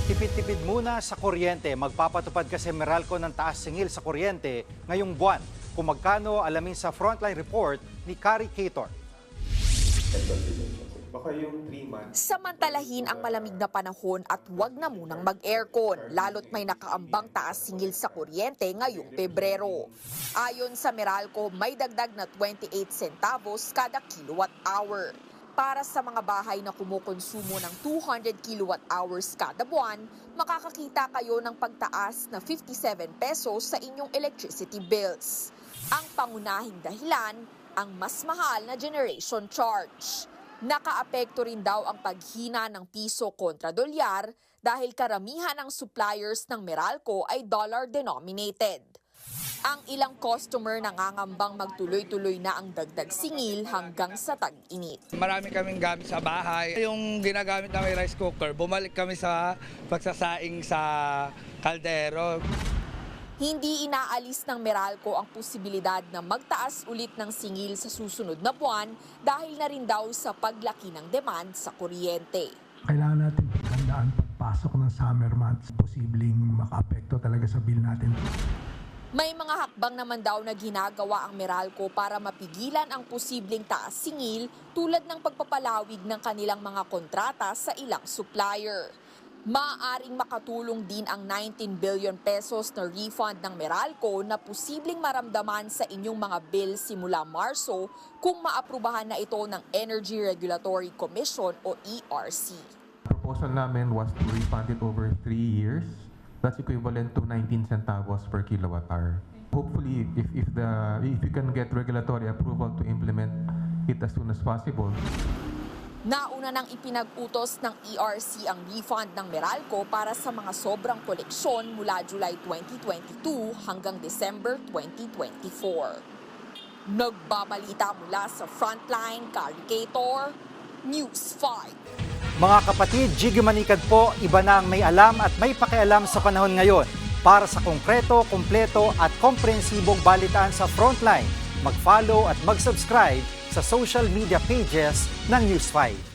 Tipid-tipid muna sa kuryente. Magpapatupad kasi Meralco ng taas singil sa kuryente ngayong buwan. Kung magkano, alamin sa Frontline Report ni Kari Cator. Baka yung 3 months. Samantalahin ang malamig na panahon at huwag na munang mag-aircon, lalo't may nakaambang taas singil sa kuryente ngayong Pebrero. Ayon sa Meralco, may dagdag na 28 centavos kada kilowatt hour. Para sa mga bahay na kumukonsumo ng 200 kilowatt hours kada buwan, makakakita kayo ng pagtaas na 57 pesos sa inyong electricity bills. Ang pangunahing dahilan, ang mas mahal na generation charge. Nakaapekto rin daw ang paghina ng piso kontra dolyar dahil karamihan ng suppliers ng Meralco ay dollar-denominated. Ang ilang customer nangangambang magtuloy-tuloy na ang dagdag singil hanggang sa tag-init. Marami kaming gamit sa bahay. Yung ginagamit namin rice cooker, bumalik kami sa pagsasaing sa kaldero. Hindi inaalis ng Meralco ang posibilidad na magtaas ulit ng singil sa susunod na buwan dahil na rin daw sa paglaki ng demand sa kuryente. Kailangan natin paghandaan pagpasok ng summer months. Posibleng makaapekto talaga sa bill natin. May mga hakbang naman daw na ginagawa ang Meralco para mapigilan ang posibleng taas singil tulad ng pagpapalawig ng kanilang mga kontrata sa ilang supplier. Maaaring makatulong din ang 19 billion pesos na refund ng Meralco na posibleng maramdaman sa inyong mga bill simula Marso kung maaprubahan na ito ng Energy Regulatory Commission o ERC. Proposal namin was to refund it over 3 years. That's equivalent to 19 centavos per kilowatt hour. Hopefully, if you can get regulatory approval to implement it as soon as possible. Nauna nang ipinag-utos ng ERC ang refund ng Meralco para sa mga sobrang koleksyon mula July 2022 hanggang December 2024. Nagbabalita mula sa Frontline, Kari Cator, News 5. Mga kapatid, Jiggy Manikad po, iba na ang may alam at may pakialam sa panahon ngayon. Para sa konkreto, kumpleto at komprehensibong balitaan sa Frontline, mag-follow at mag-subscribe sa social media pages ng News 5.